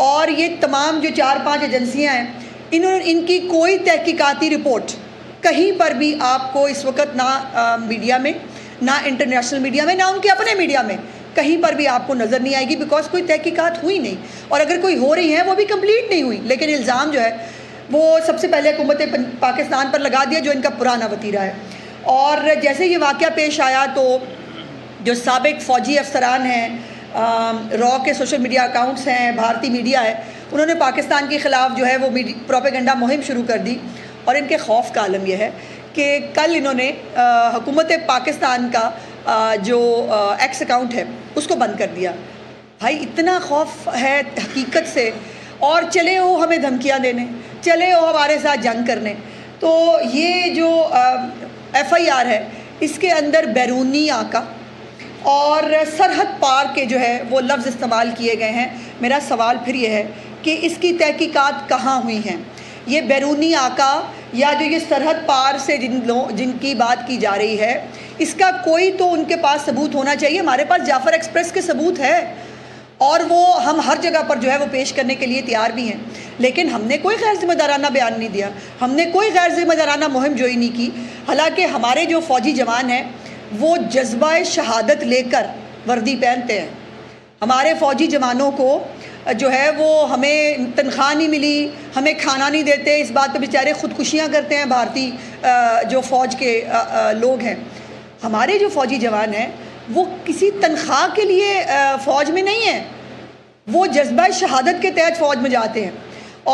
اور یہ تمام جو 4-5 ایجنسیاں ہیں ان کی کوئی تحقیقاتی رپورٹ کہیں پر بھی آپ کو اس وقت نہ میڈیا میں، نہ انٹرنیشنل میڈیا میں، نہ ان کے اپنے میڈیا میں کہیں پر بھی آپ کو نظر نہیں آئے گی، بیکاز کوئی تحقیقات ہوئی نہیں، اور اگر کوئی ہو رہی ہیں وہ بھی کمپلیٹ نہیں ہوئی۔ لیکن الزام جو ہے وہ سب سے پہلے حکومت پاکستان پر لگا دیا، جو ان کا پرانا وتیرہ ہے۔ اور جیسے یہ واقعہ پیش آیا تو جو سابق فوجی افسران ہیں، را کے سوشل میڈیا اکاؤنٹس ہیں، بھارتی میڈیا ہے، انہوں نے پاکستان کے خلاف جو ہے وہ پروپیگنڈا مہم شروع کر دی، اور ان کے خوف کا عالم یہ ہے کہ کل انہوں نے حکومت پاکستان کا جو ایکس اکاؤنٹ ہے اس کو بند کر دیا۔ بھائی اتنا خوف ہے حقیقت سے، اور چلے ہو ہمیں دھمکیاں دینے، چلے ہو ہمارے ساتھ جنگ کرنے۔ تو یہ جو ایف آئی آر ہے اس کے اندر بیرونی آقا اور سرحد پار کے جو ہے وہ لفظ استعمال کیے گئے ہیں۔ میرا سوال پھر یہ ہے کہ اس کی تحقیقات کہاں ہوئی ہیں؟ یہ بیرونی آقا یا جو یہ سرحد پار سے جن کی بات کی جا رہی ہے، اس کا کوئی تو ان کے پاس ثبوت ہونا چاہیے۔ ہمارے پاس جعفر ایکسپریس کے ثبوت ہے، اور وہ ہم ہر جگہ پر جو ہے وہ پیش کرنے کے لیے تیار بھی ہیں، لیکن ہم نے کوئی غیر ذمہ دارانہ بیان نہیں دیا، ہم نے کوئی غیر ذمہ دارانہ مہم جوئی نہیں کی۔ حالانکہ ہمارے جو فوجی جوان ہیں وہ جذبہ شہادت لے کر وردی پہنتے ہیں۔ ہمارے فوجی جوانوں کو جو ہے وہ ہمیں تنخواہ نہیں ملی، ہمیں کھانا نہیں دیتے، اس بات پہ بیچارے خودکشیاں کرتے ہیں بھارتی جو فوج کے لوگ ہیں۔ ہمارے جو فوجی جوان ہیں وہ کسی تنخواہ کے لیے فوج میں نہیں ہیں، وہ جذبہ شہادت کے تحت فوج میں جاتے ہیں۔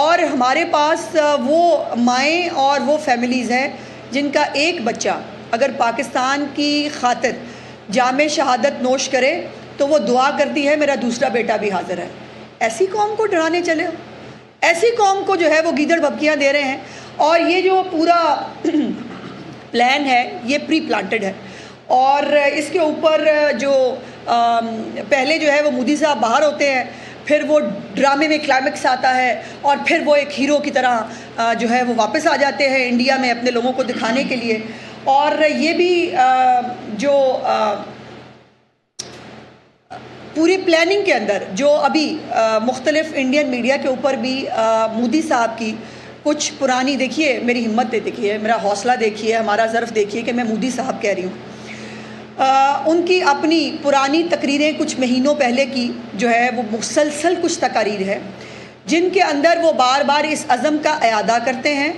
اور ہمارے پاس وہ مائیں اور وہ فیملیز ہیں جن کا ایک بچہ اگر پاکستان کی خاطر جام شہادت نوش کرے تو وہ دعا کرتی ہے میرا دوسرا بیٹا بھی حاضر ہے۔ ایسی قوم کو ڈرانے چلے ہو، ایسی قوم کو جو ہے وہ گیدڑ بھبکیاں دے رہے ہیں۔ اور یہ جو پورا پلان ہے یہ پری پلانٹڈ ہے، اور اس کے اوپر جو پہلے جو ہے وہ مودی صاحب باہر ہوتے ہیں، پھر وہ ڈرامے میں کلائمیکس آتا ہے، اور پھر وہ ایک ہیرو کی طرح جو ہے وہ واپس آ جاتے ہیں انڈیا میں اپنے لوگوں کو دکھانے کے لیے۔ اور یہ بھی جو پوری پلاننگ کے اندر جو ابھی مختلف انڈین میڈیا کے اوپر بھی مودی صاحب کی کچھ پرانی، دیکھیے میری ہمت دیکھیے، میرا حوصلہ دیکھیے، ہمارا ظرف دیکھیے کہ میں مودی صاحب کہہ رہی ہوں، ان کی اپنی پرانی تقریریں کچھ مہینوں پہلے کی جو ہے وہ مسلسل کچھ تقاریر ہے جن کے اندر وہ بار بار اس عزم کا اعادہ کرتے ہیں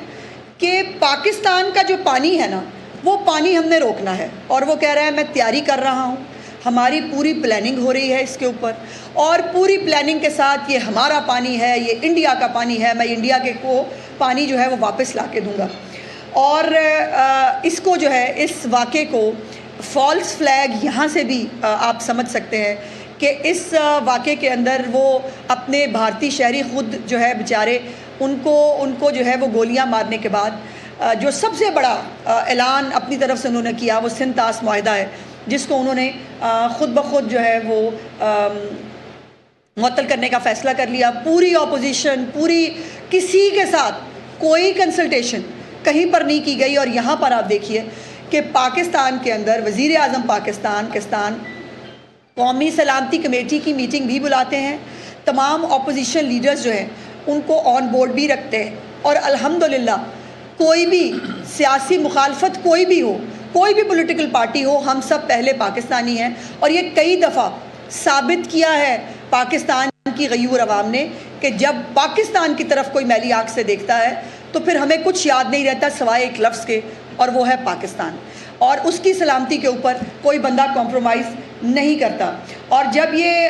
کہ پاکستان کا جو پانی ہے نا وہ پانی ہم نے روکنا ہے، اور وہ کہہ رہا ہے میں تیاری کر رہا ہوں، ہماری پوری پلاننگ ہو رہی ہے اس کے اوپر، اور پوری پلاننگ کے ساتھ یہ ہمارا پانی ہے، یہ انڈیا کا پانی ہے، میں انڈیا کے کو پانی جو ہے وہ واپس لا کے دوں گا۔ اور اس کو جو ہے اس واقعے کو فالس فلیگ یہاں سے بھی آپ سمجھ سکتے ہیں کہ اس واقعے کے اندر وہ اپنے بھارتی شہری خود جو ہے بیچارے ان کو جو ہے وہ گولیاں مارنے کے بعد جو سب سے بڑا اعلان اپنی طرف سے انہوں نے کیا وہ سندھ طاس معاہدہ ہے، جس کو انہوں نے خود بخود جو ہے وہ معطل کرنے کا فیصلہ کر لیا۔ پوری اپوزیشن، پوری کسی کے ساتھ کوئی کنسلٹیشن کہیں پر نہیں کی گئی، اور یہاں پر آپ دیکھیے کہ پاکستان کے اندر وزیر اعظم پاکستان قومی سلامتی کمیٹی کی میٹنگ بھی بلاتے ہیں، تمام اپوزیشن لیڈرز جو ہیں ان کو آن بورڈ بھی رکھتے ہیں، اور الحمدللہ کوئی بھی سیاسی مخالفت کوئی بھی ہو، کوئی بھی پولیٹیکل پارٹی ہو، ہم سب پہلے پاکستانی ہیں۔ اور یہ کئی دفعہ ثابت کیا ہے پاکستان کی غیور عوام نے کہ جب پاکستان کی طرف کوئی میلی آنکھ سے دیکھتا ہے تو پھر ہمیں کچھ یاد نہیں رہتا سوائے ایک لفظ کے، اور وہ ہے پاکستان، اور اس کی سلامتی کے اوپر کوئی بندہ کمپرومائز نہیں کرتا۔ اور جب یہ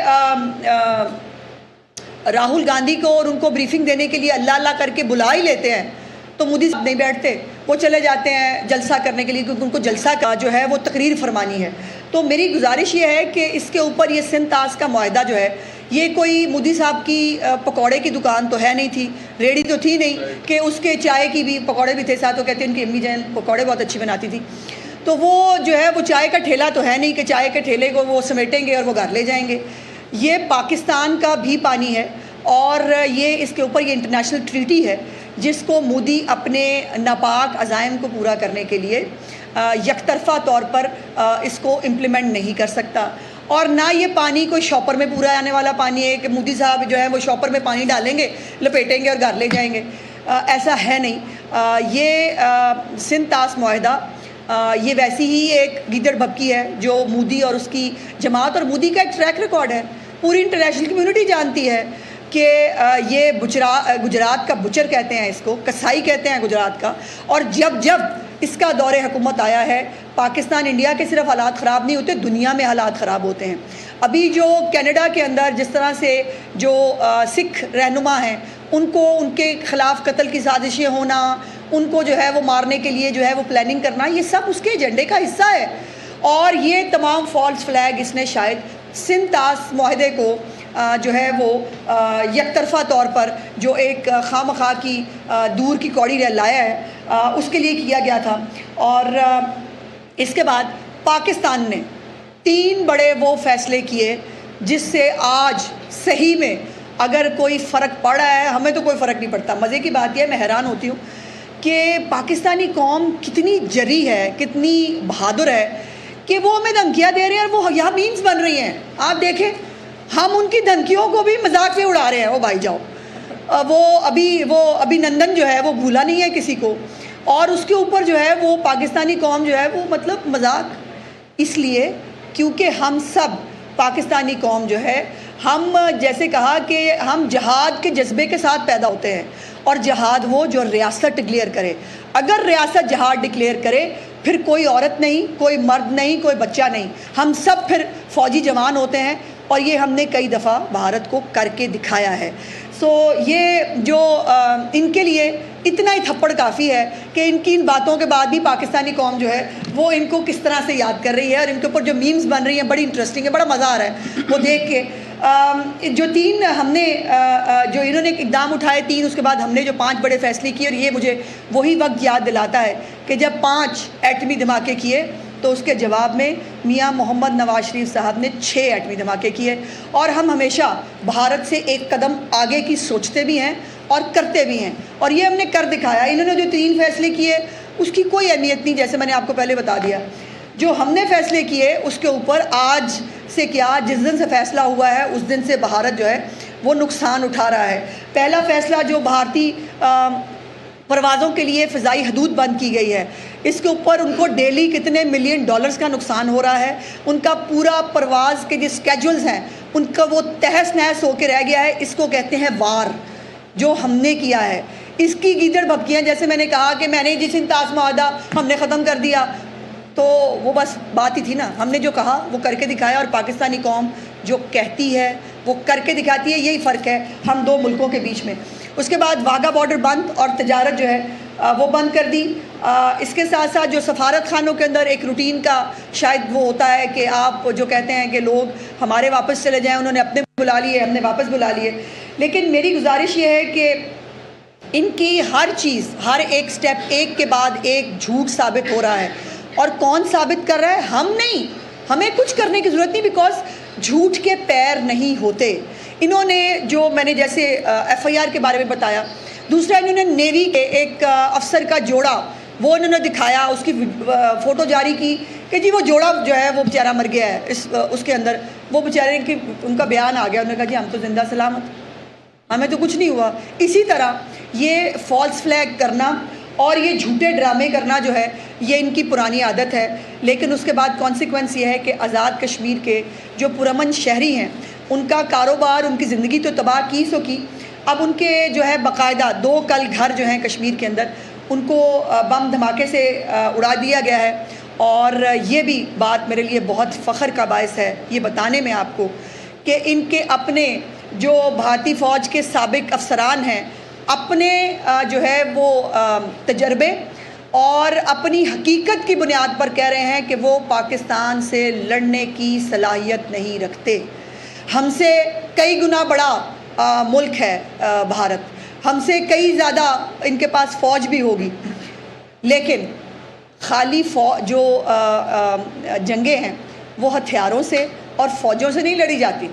راہل گاندھی کو اور ان کو بریفنگ دینے کے لیے اللہ اللہ کر کے بلا ہی لیتے ہیں تو مودی صاحب نہیں بیٹھتے، وہ چلے جاتے ہیں جلسہ کرنے کے لیے، کیونکہ ان کو جلسہ کا جو ہے وہ تقریر فرمانی ہے۔ تو میری گزارش یہ ہے کہ اس کے اوپر یہ سندھ طاس کا معاہدہ جو ہے یہ کوئی مودی صاحب کی پکوڑے کی دکان تو ہے نہیں تھی، ریڑھی تو تھی نہیں کہ اس کے چائے کی بھی پکوڑے بھی تھے ساتھ، وہ کہتے ہیں ان کی امی جان پکوڑے بہت اچھی بناتی تھی، تو وہ جو ہے وہ چائے کا ٹھیلا تو ہے نہیں کہ چائے کے ٹھیلے کو وہ سمیٹیں گے اور وہ گھر لے جائیں گے۔ یہ پاکستان کا بھی پانی ہے، اور یہ اس کے اوپر یہ انٹرنیشنل ٹریٹی ہے جس کو مودی اپنے ناپاک عزائم کو پورا کرنے کے لیے یک طرفہ طور پر اس کو امپلیمنٹ نہیں کر سکتا۔ اور نہ یہ پانی کوئی شاپر میں پورا آنے والا پانی ہے کہ مودی صاحب جو ہے وہ شاپر میں پانی ڈالیں گے, لپیٹیں گے اور گھر لے جائیں گے. ایسا ہے نہیں. یہ سندھ طاس معاہدہ یہ ویسی ہی ایک گیدڑ بھبکی ہے جو مودی اور اس کی جماعت, اور مودی کا ایک ٹریک ریکارڈ ہے. پوری انٹرنیشنل کمیونٹی جانتی ہے کہ یہ گجرات کا بچر کہتے ہیں اس کو, کسائی کہتے ہیں گجرات کا. اور جب اس کا دور حکومت آیا ہے, پاکستان انڈیا کے صرف حالات خراب نہیں ہوتے, دنیا میں حالات خراب ہوتے ہیں. ابھی جو کینیڈا کے اندر جس طرح سے جو سکھ رہنما ہیں ان کو ان کے خلاف قتل کی سازشیں ہونا, ان کو جو ہے وہ مارنے کے لیے جو ہے وہ پلاننگ کرنا, یہ سب اس کے ایجنڈے کا حصہ ہے. اور یہ تمام فالس فلیگ اس نے شاید سندھ طاس معاہدے کو جو ہے وہ یک طرفہ طور پر جو ایک خواہ کی دور کی کوڑی لایا ہے اس کے لیے کیا گیا تھا. اور اس کے بعد پاکستان نے 3 بڑے وہ فیصلے کیے جس سے آج صحیح میں اگر کوئی فرق پڑ رہا ہے, ہمیں تو کوئی فرق نہیں پڑتا. مزے کی بات یہ ہے, میں حیران ہوتی ہوں کہ پاکستانی قوم کتنی جری ہے, کتنی بہادر ہے کہ وہ ہمیں دھمکیاں دے رہے ہیں اور وہ یہاں میمز بن رہی ہیں. آپ دیکھیں, ہم ان کی دھمکیوں کو بھی مذاق میں اڑا رہے ہیں. وہ بھائی جاؤ, وہ ابھی نندن جو ہے وہ بھولا نہیں ہے کسی کو, اور اس کے اوپر جو ہے وہ پاکستانی قوم جو ہے وہ مطلب مذاق. اس لیے کیونکہ ہم سب پاکستانی قوم جو ہے, ہم جیسے کہا کہ ہم جہاد کے جذبے کے ساتھ پیدا ہوتے ہیں, اور جہاد وہ جو ریاست ڈکلیئر کرے. اگر ریاست جہاد ڈکلیئر کرے پھر کوئی عورت نہیں, کوئی مرد نہیں, کوئی بچہ نہیں, ہم سب پھر فوجی جوان ہوتے ہیں. اور یہ ہم نے کئی دفعہ بھارت کو کر کے دکھایا ہے. سو یہ جو ان کے لیے اتنا ہی تھپڑ کافی ہے کہ ان کی ان باتوں کے بعد بھی پاکستانی قوم جو ہے وہ ان کو کس طرح سے یاد کر رہی ہے, اور ان کے اوپر جو میمز بن رہی ہیں بڑی انٹرسٹنگ ہے, بڑا مزہ آ رہا ہے وہ دیکھ کے. جو 3 ہم نے جو انہوں نے اقدام اٹھائے 3, اس کے بعد ہم نے جو 5 بڑے فیصلے کیے, اور یہ مجھے وہی وقت یاد دلاتا ہے کہ جب 5 ایٹمی دھماکے کیے تو اس کے جواب میں میاں محمد نواز شریف صاحب نے 6 ایٹمی دھماکے کیے. اور ہم ہمیشہ بھارت سے ایک قدم آگے کی سوچتے بھی ہیں اور کرتے بھی ہیں, اور یہ ہم نے کر دکھایا. انہوں نے جو 3 فیصلے کیے اس کی کوئی اہمیت نہیں, جیسے میں نے آپ کو پہلے بتا دیا. جو ہم نے فیصلے کیے اس کے اوپر آج سے کیا, جس دن سے فیصلہ ہوا ہے اس دن سے بھارت جو ہے وہ نقصان اٹھا رہا ہے. پہلا فیصلہ جو بھارتی پروازوں کے لیے فضائی حدود بند کی گئی ہے, اس کے اوپر ان کو ڈیلی کتنے $1 ملین کا نقصان ہو رہا ہے. ان کا پورا پرواز کے جو اسکیجولز ہیں ان کا وہ تہس نہس ہو کے رہ گیا ہے. اس کو کہتے ہیں وار, جو ہم نے کیا ہے. اس کی گیدڑ بھبکیاں, جیسے میں نے کہا کہ میں نے جس سندھ طاس معاہدہ ہم نے ختم کر دیا, تو وہ بس بات ہی تھی نا. ہم نے جو کہا وہ کر کے دکھایا, اور پاکستانی قوم جو کہتی ہے وہ کر کے دکھاتی ہے. یہی فرق ہے ہم 2 ملکوں کے بیچ میں. اس کے بعد واگا بارڈر بند, اور تجارت جو ہے وہ بند کر دی. اس کے ساتھ ساتھ جو سفارت خانوں کے اندر ایک روٹین کا شاید وہ ہوتا ہے کہ آپ جو کہتے ہیں کہ لوگ ہمارے واپس چلے جائیں, انہوں نے اپنے بلا لیے, ہم نے واپس بلا لیے. لیکن میری گزارش یہ ہے کہ ان کی ہر چیز, ہر ایک سٹیپ ایک کے بعد ایک جھوٹ ثابت ہو رہا ہے. اور کون ثابت کر رہا ہے؟ ہم نہیں. ہمیں کچھ کرنے کی ضرورت نہیں, بیکاز جھوٹ کے پیر نہیں ہوتے. انہوں نے جو میں نے جیسے FIR کے بارے میں بتایا, دوسرا انہوں نے نیوی کے ایک افسر کا جوڑا وہ انہوں نے دکھایا, اس کی فوٹو جاری کی کہ جی وہ جوڑا جو ہے وہ بیچارہ مر گیا ہے. اس کے اندر وہ بیچارے کی ان کا بیان آ گیا, انہوں نے کہا جی ہم تو زندہ سلامت, ہمیں تو کچھ نہیں ہوا. اسی طرح یہ فالس فلیگ کرنا اور یہ جھوٹے ڈرامے کرنا جو ہے یہ ان کی پرانی عادت ہے. لیکن اس کے بعد کانسیکوینس یہ ہے کہ آزاد کشمیر کے جو پرامن شہری ہیں ان کا کاروبار, ان کی زندگی تو تباہ کی سو کی. اب ان کے جو ہے باقاعدہ 2 کل گھر جو ہیں کشمیر کے اندر ان کو بم دھماکے سے اڑا دیا گیا ہے. اور یہ بھی بات میرے لیے بہت فخر کا باعث ہے یہ بتانے میں آپ کو کہ ان کے اپنے جو بھارتی فوج کے سابق افسران ہیں اپنے جو ہے وہ تجربے اور اپنی حقیقت کی بنیاد پر کہہ رہے ہیں کہ وہ پاکستان سے لڑنے کی صلاحیت نہیں رکھتے. ہم سے کئی گنا بڑا ملک ہے بھارت, ہم سے کئی زیادہ ان کے پاس فوج بھی ہوگی, لیکن خالی جو جنگیں ہیں وہ ہتھیاروں سے اور فوجوں سے نہیں لڑی جاتی,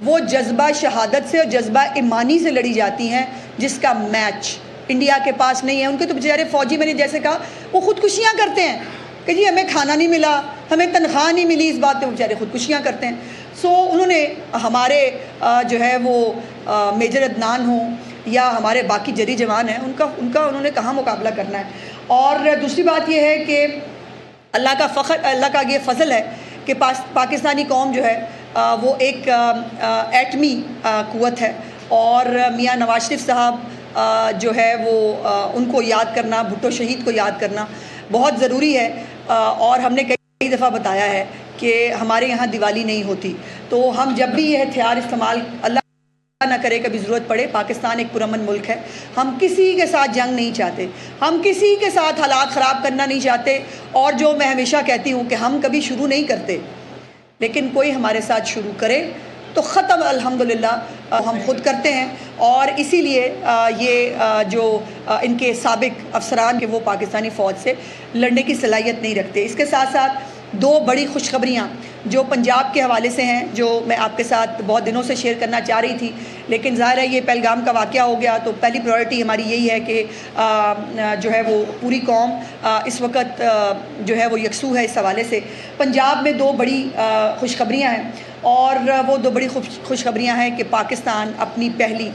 وہ جذبہ شہادت سے اور جذبہ ایمانی سے لڑی جاتی ہیں, جس کا میچ انڈیا کے پاس نہیں ہے. ان کے تو بیچارے فوجی, میں نے جیسے کہا, وہ خودکشیاں کرتے ہیں کہ جی ہمیں کھانا نہیں ملا, ہمیں تنخواہ نہیں ملی, اس بات پہ وہ بیچارے خودکشیاں کرتے ہیں. سو انہوں نے ہمارے جو ہے وہ میجر عدنان ہوں یا ہمارے باقی جری جوان ہیں ان کا انہوں نے کہاں مقابلہ کرنا ہے. اور دوسری بات یہ ہے کہ اللہ کا یہ فضل ہے کہ پاکستانی قوم جو ہے وہ ایک ایٹمی قوت ہے، اور میاں نواز شریف صاحب جو ہے وہ ان کو یاد کرنا، بھٹو شہید کو یاد کرنا بہت ضروری ہے. اور ہم نے کئی دفعہ بتایا ہے کہ ہمارے یہاں دیوالی نہیں ہوتی، تو ہم جب بھی یہ ہتھیار استعمال اللہ نہ کرے کبھی ضرورت پڑے، پاکستان ایک پرامن ملک ہے، ہم کسی کے ساتھ جنگ نہیں چاہتے، ہم کسی کے ساتھ حالات خراب کرنا نہیں چاہتے. اور جو میں ہمیشہ کہتی ہوں کہ ہم کبھی شروع نہیں کرتے، لیکن کوئی ہمارے ساتھ شروع کرے تو ختم الحمدللہ ہم خود کرتے ہیں. اور اسی لیے یہ جو ان کے سابق افسران کہ وہ پاکستانی فوج سے لڑنے کی صلاحیت نہیں رکھتے. اس کے ساتھ ساتھ دو بڑی خوشخبریاں جو پنجاب کے حوالے سے ہیں، جو میں آپ کے ساتھ بہت دنوں سے شیئر کرنا چاہ رہی تھی، لیکن ظاہر ہے یہ پہلگام کا واقعہ ہو گیا تو پہلی پرائرٹی ہماری یہی ہے کہ جو ہے وہ پوری قوم اس وقت جو ہے وہ یکسو ہے. اس حوالے سے پنجاب میں دو بڑی خوشخبریاں ہیں، اور وہ دو بڑی خوشخبریاں ہیں کہ پاکستان اپنی پہلی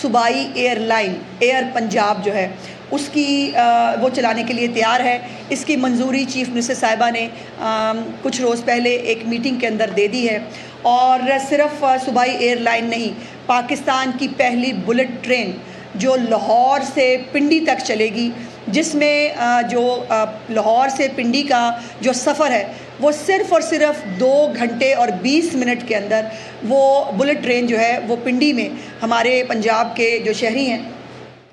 صوبائی ایئر لائن ایئر پنجاب جو ہے اس کی وہ چلانے کے لیے تیار ہے. اس کی منظوری چیف منسٹر صاحبہ نے کچھ روز پہلے ایک میٹنگ کے اندر دے دی ہے. اور صرف صوبائی ایئر لائن نہیں، پاکستان کی پہلی بلٹ ٹرین جو لاہور سے پنڈی تک چلے گی، جس میں جو لاہور سے پنڈی کا جو سفر ہے وہ صرف اور صرف 2 گھنٹے اور 20 منٹ کے اندر وہ بلٹ ٹرین جو ہے وہ پنڈی میں ہمارے پنجاب کے جو شہری ہیں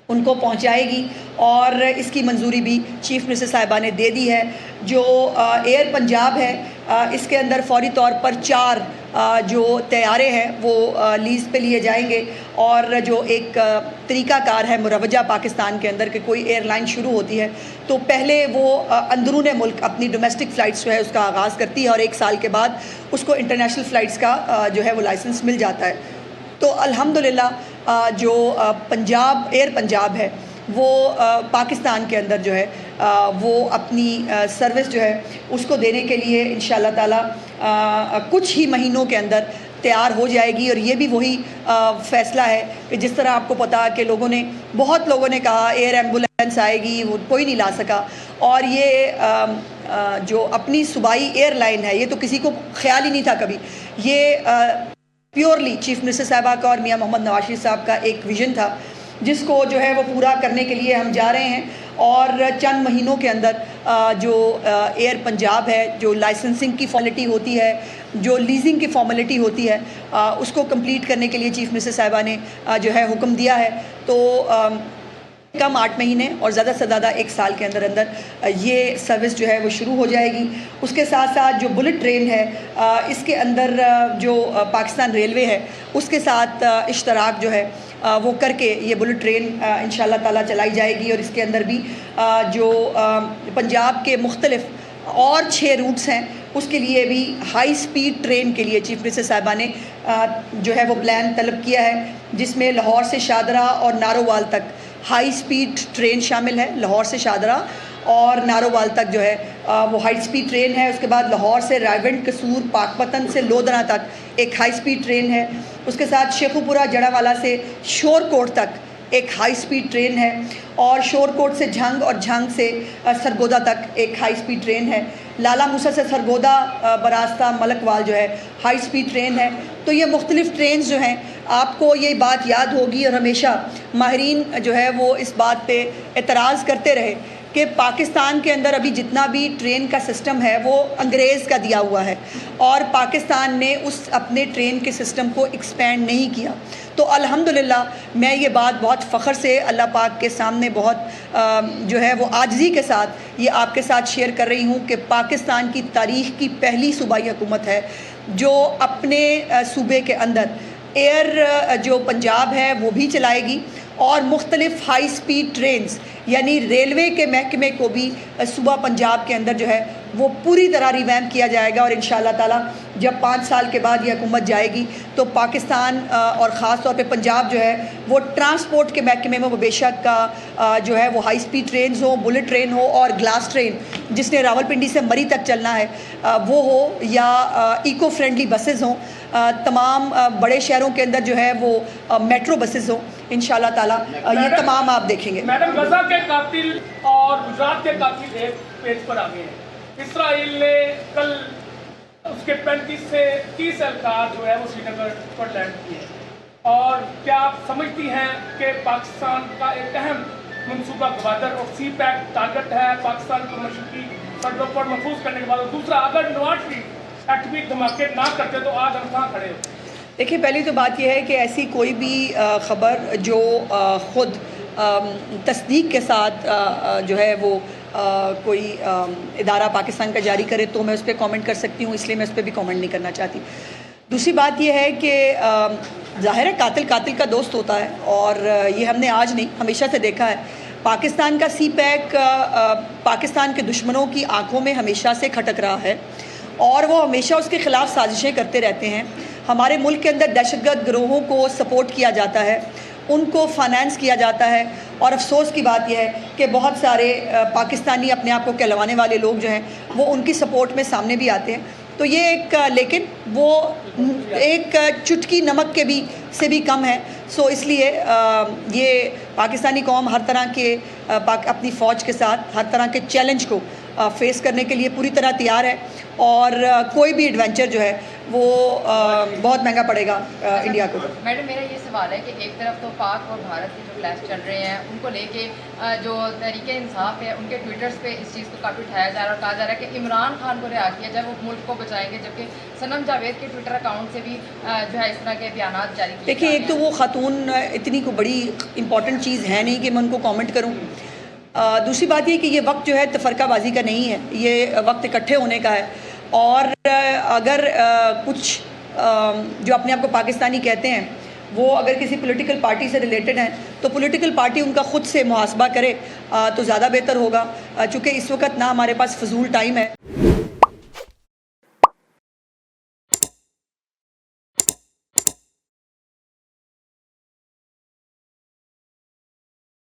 ان کو پہنچائے گی. اور اس کی منظوری بھی چیف منسٹر صاحبہ نے دے دی ہے. جو ایئر پنجاب ہے اس کے اندر فوری طور پر 4 جو طیارے ہیں وہ لیز پہ لیے جائیں گے. اور جو ایک طریقہ کار ہے مروجہ پاکستان کے اندر کہ کوئی ایئر لائن شروع ہوتی ہے تو پہلے وہ اندرون ملک اپنی ڈومیسٹک فلائٹس جو ہے اس کا آغاز کرتی ہے، اور 1 سال کے بعد اس کو انٹرنیشنل فلائٹس کا جو ہے وہ لائسنس مل جاتا ہے. تو الحمدللہ جو پنجاب ایئر پنجاب ہے وہ پاکستان کے اندر جو ہے وہ اپنی سروس جو ہے اس کو دینے کے لیے انشاءاللہ تعالی کچھ ہی مہینوں کے اندر تیار ہو جائے گی. اور یہ بھی وہی فیصلہ ہے کہ جس طرح آپ کو پتا کہ بہت لوگوں نے کہا ایئر ایمبولینس آئے گی، وہ کوئی نہیں لا سکا. اور یہ جو اپنی صوبائی ایئر لائن ہے یہ تو کسی کو خیال ہی نہیں تھا کبھی. یہ پیورلی چیف منسٹر صاحبہ کا اور میاں محمد نواز شریف صاحب کا ایک ویژن تھا جس کو جو ہے وہ پورا کرنے کے لیے ہم جا رہے ہیں. اور چند مہینوں کے اندر جو ایئر پنجاب ہے، جو لائسنسنگ کی فارمیلٹی ہوتی ہے، جو لیزنگ کی فارمیلٹی ہوتی ہے، اس کو کمپلیٹ کرنے کے لیے چیف منسٹر صاحبہ نے جو ہے حکم دیا ہے. تو کم 8 مہینے اور زیادہ سے زیادہ 1 سال کے اندر یہ سروس جو ہے وہ شروع ہو جائے گی. اس کے ساتھ ساتھ جو بلٹ ٹرین ہے اس کے اندر جو پاکستان ریلوے ہے اس کے ساتھ اشتراک جو ہے وہ کر کے یہ بلٹ ٹرین انشاءاللہ تعالیٰ چلائی جائے گی. اور اس کے اندر بھی جو پنجاب کے مختلف اور 6 روٹس ہیں اس کے لیے بھی ہائی سپیڈ ٹرین کے لیے چیف منسٹر صاحبہ نے جو ہے وہ پلان طلب کیا ہے، جس میں لاہور سے شادرہ اور نارووال تک ہائی سپیڈ ٹرین شامل ہے. لاہور سے شادرہ اور نارووال تک جو ہے وہ ہائی سپیڈ ٹرین ہے. اس کے بعد لاہور سے رائیونڈ قصور پاک پتن سے لودھرا تک ایک ہائی سپیڈ ٹرین ہے. اس کے ساتھ شیخوپورہ جڑاوالا سے شور کوٹ تک ایک ہائی سپیڈ ٹرین ہے. اور شور کوٹ سے جھنگ اور جھنگ سے سرگودا تک ایک ہائی سپیڈ ٹرین ہے. لالا موسیٰ سے سرگودا براستہ ملک وال جو ہے ہائی سپیڈ ٹرین ہے. تو یہ مختلف ٹرینز جو ہیں آپ کو یہ بات یاد ہوگی، اور ہمیشہ ماہرین جو ہے وہ اس بات پہ اعتراض کرتے رہے کہ پاکستان کے اندر ابھی جتنا بھی ٹرین کا سسٹم ہے وہ انگریز کا دیا ہوا ہے، اور پاکستان نے اس اپنے ٹرین کے سسٹم کو ایکسپینڈ نہیں کیا. تو الحمدللہ میں یہ بات بہت فخر سے اللہ پاک کے سامنے بہت جو ہے وہ عاجزی کے ساتھ یہ آپ کے ساتھ شیئر کر رہی ہوں کہ پاکستان کی تاریخ کی پہلی صوبائی حکومت ہے جو اپنے صوبے کے اندر ایئر جو پنجاب ہے وہ بھی چلائے گی، اور مختلف ہائی سپیڈ ٹرینز یعنی ریلوے کے محکمے کو بھی صوبہ پنجاب کے اندر جو ہے وہ پوری طرح ریویمپ کیا جائے گا. اور انشاءاللہ تعالیٰ جب 5 سال کے بعد یہ حکومت جائے گی تو پاکستان اور خاص طور پہ پنجاب جو ہے وہ ٹرانسپورٹ کے محکمے میں وہ بے شک کا جو ہے وہ ہائی سپیڈ ٹرینز ہوں، بلٹ ٹرین ہو اور گلاس ٹرین جس نے راولپنڈی سے مری تک چلنا ہے وہ ہو، یا ایکو فرینڈلی بسز ہوں. تمام بڑے شہروں کے اندر جو ہے وہ میٹرو بسز ہوں انشاءاللہ تعالیٰ، یہ تمام آپ دیکھیں گے۔ میڈم، غزہ کے قاتل اور گجرات کے قاتل ایک پیج پر آ گئے ہیں۔ اسرائیل نے کل اس کے 35 سے 30 اہلکار جو ہے وہ سری نگر پر لینڈ کیے، اور کیا آپ سمجھتی ہیں کہ پاکستان کا ایک اہم منصوبہ گوادر اور سی پیک ٹارگٹ ہے پاکستان کو مشرقی سرحدوں پر محفوظ کرنے کے بعد؟ اور دوسرا، اگر نواز شریف ایٹمی دھماکے نہ کرتے تو آج ہم کہاں کھڑے ہوتے؟ دیکھیے، پہلی تو بات یہ ہے کہ ایسی کوئی بھی خبر جو خود تصدیق کے ساتھ جو ہے وہ کوئی ادارہ پاکستان کا جاری کرے تو میں اس پہ کامنٹ کر سکتی ہوں، اس لیے میں اس پہ بھی کامنٹ نہیں کرنا چاہتی۔ دوسری بات یہ ہے کہ ظاہر ہے قاتل کا دوست ہوتا ہے، اور یہ ہم نے آج نہیں ہمیشہ سے دیکھا ہے۔ پاکستان کا سی پیک پاکستان کے دشمنوں کی آنکھوں میں ہمیشہ سے کھٹک رہا ہے، اور وہ ہمیشہ اس کے خلاف سازشیں کرتے رہتے ہیں۔ ہمارے ملک کے اندر دہشت گرد گروہوں کو سپورٹ کیا جاتا ہے، ان کو فائنانس کیا جاتا ہے، اور افسوس کی بات یہ ہے کہ بہت سارے پاکستانی اپنے آپ کو کہلوانے والے لوگ جو ہیں وہ ان کی سپورٹ میں سامنے بھی آتے ہیں۔ تو یہ ایک لیکن وہ ایک چٹکی نمک کے بھی سے بھی کم ہے۔ سو اس لیے یہ پاکستانی قوم ہر طرح کے اپنی فوج کے ساتھ ہر طرح کے چیلنج کو فیس کرنے کے لیے پوری طرح تیار ہے، اور کوئی بھی ایڈونچر جو ہے وہ بہت مہنگا پڑے گا انڈیا کو۔ میڈم، میرا یہ سوال ہے کہ ایک طرف تو پاک اور بھارت کے جو کلیش چل رہے ہیں ان کو لے کے جو تحریک انصاف ہے ان کے ٹویٹرز پہ اس چیز کو کافی اٹھایا جا رہا ہے اور کہا جا رہا ہے کہ عمران خان کو رہا کیا جائے، وہ ملک کو بچائیں گے، جبکہ صنم جاوید کے ٹویٹر اکاؤنٹ سے بھی جو ہے اس طرح کے بیانات جاری کیے۔ دیکھیے، ایک تو وہ خاتون اتنی کو بڑی امپورٹنٹ چیز ہے نہیں کہ میں ان کو کامنٹ کروں۔ دوسری بات یہ کہ یہ وقت جو ہے تفرقہ بازی کا نہیں ہے، یہ وقت اکٹھے ہونے کا ہے، اور اگر کچھ جو اپنے آپ کو پاکستانی کہتے ہیں وہ اگر کسی پولیٹیکل پارٹی سے ریلیٹڈ ہیں تو پولیٹیکل پارٹی ان کا خود سے محاسبہ کرے تو زیادہ بہتر ہوگا، چونکہ اس وقت نہ ہمارے پاس فضول ٹائم ہے۔